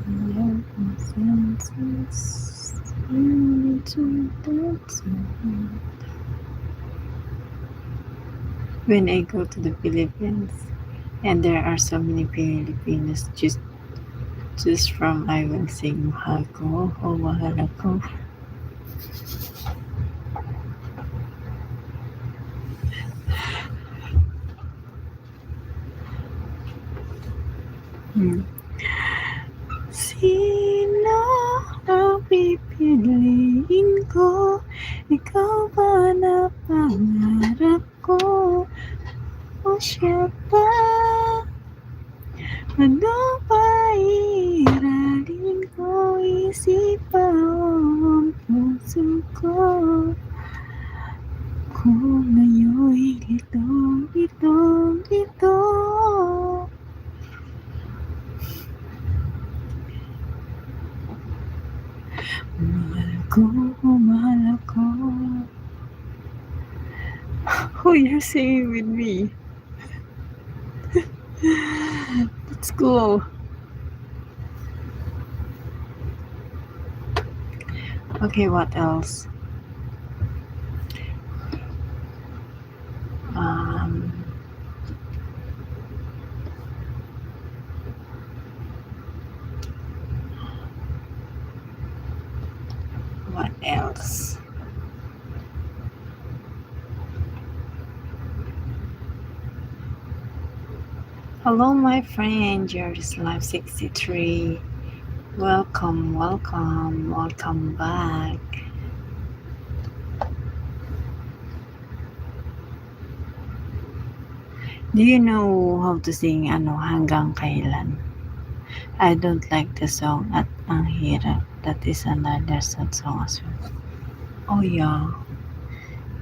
When I go to the Philippines, and there are so many Filipinos, just from I will sing mahal ko o mahal ako. Sino ang pipiliin ko? Ikaw ba na pangarap ko? O siya ba? Ano ba iiralin ko? Isipan ang puso ko. Kung ngayon'y litong-litong ito. Mahal ko, mahal ako. Oh, you're singing with me. Let's go. Okay, what else? What else? Hello, my friend, Jerusalem 63. Welcome back. Do you know how to sing Hanggang Kailan? I don't like the song at Ang Hirap. That is another sad song as well. Oh yeah.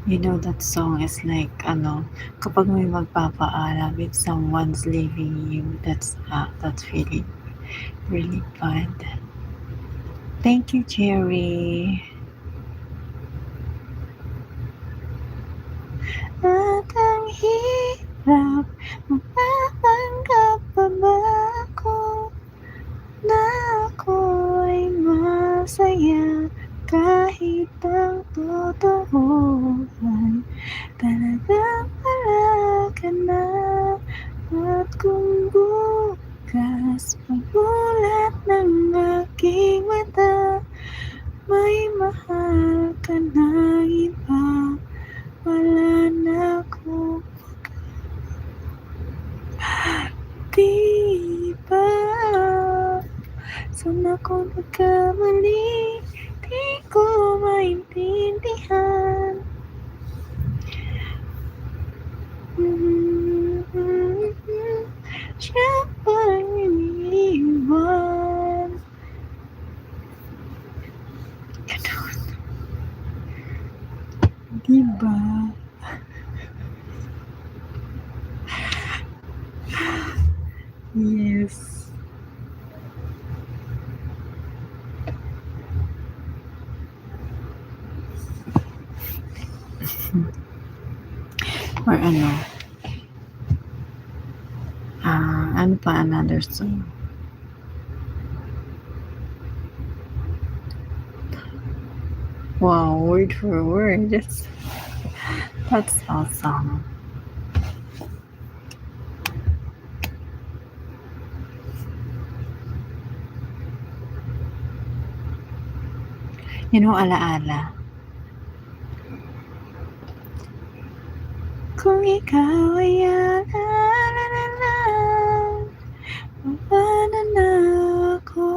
You know that song is like kapag may magpapaalam if someone's leaving you, that's really really bad. Thank you, Jerry. At ang hirap, mapapanggap pa ba ako na ako'y masaya kahit ang totohan talagang wala ka na. At kung bukas magulat ng aking mata, may mahal ka na iba, wala na akong di ba? Saan ako nagkamali? Di ko maintindihan. Siya ba'y iniiwan? Ganun. Diba? Yes. Or ano pa another song? Wow, word for word. That's awesome. You know, Alaala. Kung ikaw ay alaala na lang, mawala na ako.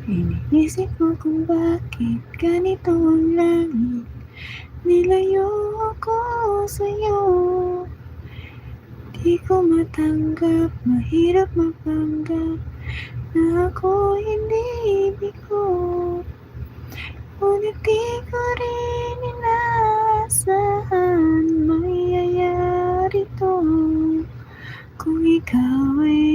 Iniisip ko kung bakit ganito ang langit. Nilayo ako sa'yo. Di ko matanggap, mahirap mapanggap na ako hindi ibig ko. Ngunit di ko rin inaasahan mayayari to. Kung ikaw ay